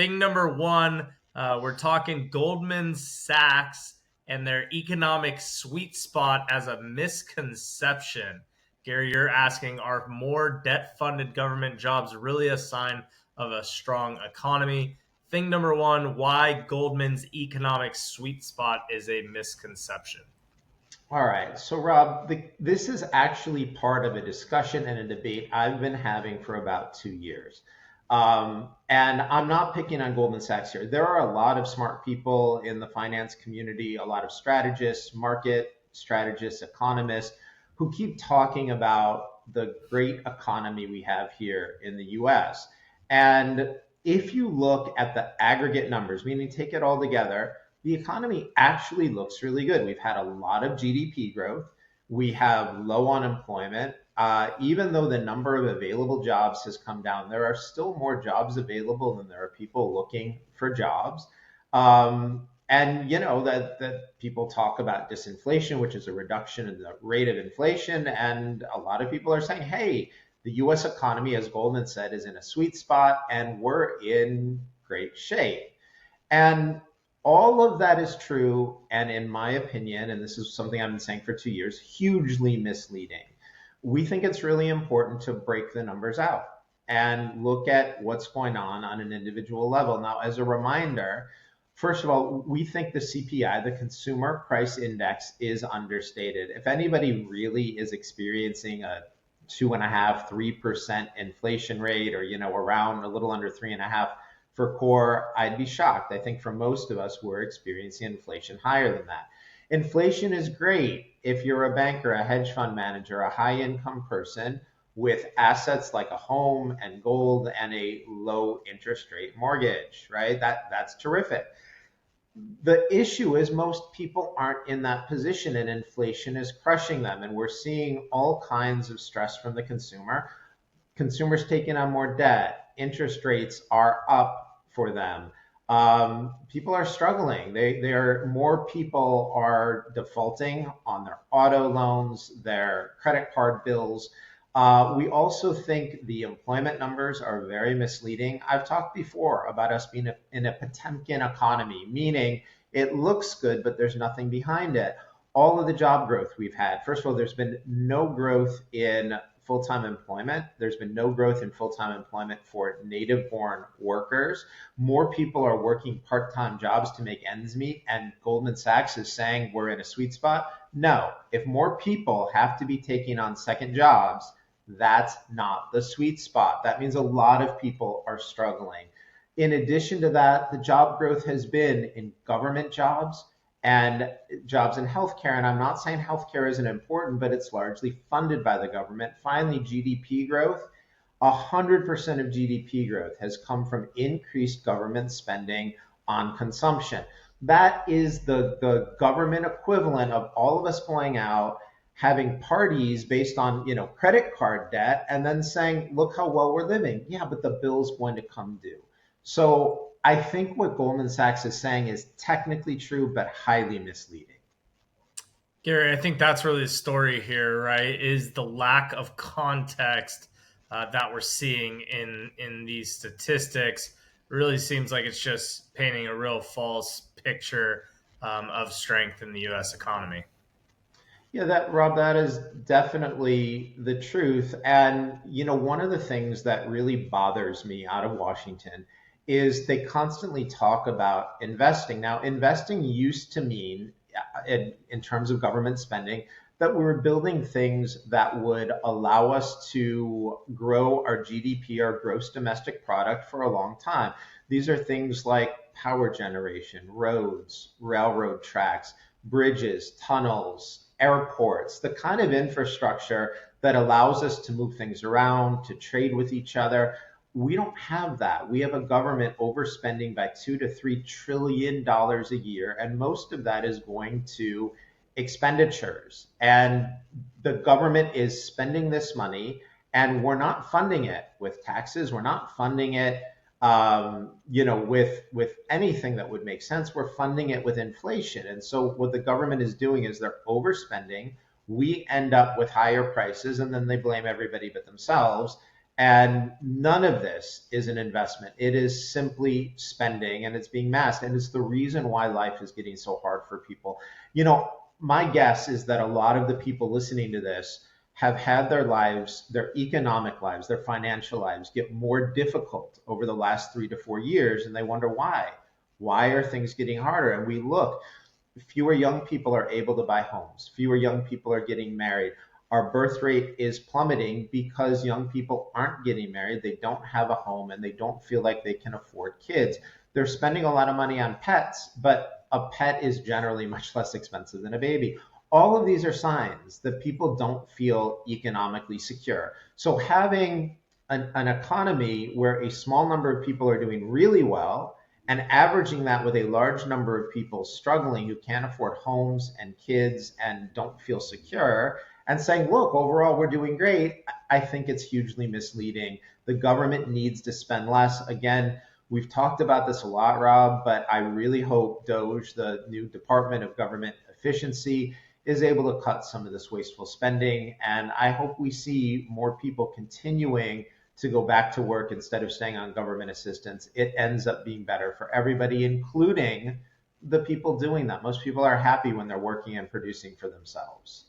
thing number one, we're talking Goldman Sachs and their economic sweet spot as a misconception. Gary, you're asking, are more debt-funded government jobs really a sign of a strong economy? Thing number one, why Goldman's economic sweet spot is a misconception. All right. So, Rob, this is actually part of a discussion and a debate I've been having for about 2 years. And I'm not picking on Goldman Sachs here. There are a lot of smart people in the finance community, a lot of strategists, market strategists, economists who keep talking about the great economy we have here in the US. And if you look at the aggregate numbers, meaning take it all together, the economy actually looks really good. We've had a lot of GDP growth. We have low unemployment. Even though the number of available jobs has come down, there are still more jobs available than there are people looking for jobs. And you know that people talk about disinflation, which is a reduction in the rate of inflation. And a lot of people are saying, hey, the US economy, as Goldman said, is in a sweet spot and we're in great shape. And all of that is true. And in my opinion, and this is something I've been saying for 2 years, hugely misleading. We think it's really important to break the numbers out and look at what's going on an individual level. Now, as a reminder, first of all, we think the CPI, the Consumer Price Index, is understated. If anybody really is experiencing a 2.5%, 3% inflation rate, or around a little under 3.5 for core, I'd be shocked. I think for most of us, we're experiencing inflation higher than that. Inflation is great if you're a banker, a hedge fund manager, a high income person with assets like a home and gold and a low interest rate mortgage, right? That's terrific. The issue is most people aren't in that position and inflation is crushing them. And we're seeing all kinds of stress from the consumer. Consumers taking on more debt, interest rates are up for them. People are struggling. More people are defaulting on their auto loans, their credit card bills. We also think the employment numbers are very misleading. I've talked before about us being in a Potemkin economy, meaning it looks good, but there's nothing behind it. All of the job growth we've had, first of all, there's been no growth in full-time employment. There's been no growth in full-time employment for native-born workers. More people are working part-time jobs to make ends meet, and Goldman Sachs is saying we're in a sweet spot. No, if more people have to be taking on second jobs, that's not the sweet spot. That means a lot of people are struggling. In addition to that, the job growth has been in government jobs and jobs in healthcare. And I'm not saying healthcare isn't important, but it's largely funded by the government. Finally, GDP growth. 100% of GDP growth has come from increased government spending on consumption. That is the government equivalent of all of us going out, having parties based on credit card debt, and then saying, look how well we're living. Yeah, but the bill's going to come due. So I think what Goldman Sachs is saying is technically true, but highly misleading. Gary, I think that's really the story here, right? Is the lack of context that we're seeing in these statistics. Really seems like it's just painting a real false picture of strength in the U.S. economy. Yeah, Rob, that is definitely the truth. And one of the things that really bothers me out of Washington is they constantly talk about investing. Now, investing used to mean, in terms of government spending, that we were building things that would allow us to grow our GDP, our gross domestic product, for a long time. These are things like power generation, roads, railroad tracks, bridges, tunnels, airports, the kind of infrastructure that allows us to move things around, to trade with each other. We don't have that. We have a government overspending by $2 to $3 trillion a year, and most of that is going to expenditures. And the government is spending this money, and we're not funding it with taxes. We're not funding it, with anything that would make sense. We're funding it with inflation. And so what the government is doing is they're overspending. We end up with higher prices, and then they blame everybody but themselves. And none of this is an investment. It is simply spending, and it's being masked. And it's the reason why life is getting so hard for people. You know, my guess is that a lot of the people listening to this have had their lives, their economic lives, their financial lives get more difficult over the last 3 to 4 years. And they wonder why. Why are things getting harder? And we look, fewer young people are able to buy homes, fewer young people are getting married. Our birth rate is plummeting because young people aren't getting married, they don't have a home, and they don't feel like they can afford kids. They're spending a lot of money on pets, but a pet is generally much less expensive than a baby. All of these are signs that people don't feel economically secure. So having an economy where a small number of people are doing really well and averaging that with a large number of people struggling who can't afford homes and kids and don't feel secure, and saying, look, overall, we're doing great, I think it's hugely misleading. The government needs to spend less. Again, we've talked about this a lot, Rob, but I really hope DOGE, the new Department of Government Efficiency, is able to cut some of this wasteful spending. And I hope we see more people continuing to go back to work instead of staying on government assistance. It ends up being better for everybody, including the people doing that. Most people are happy when they're working and producing for themselves.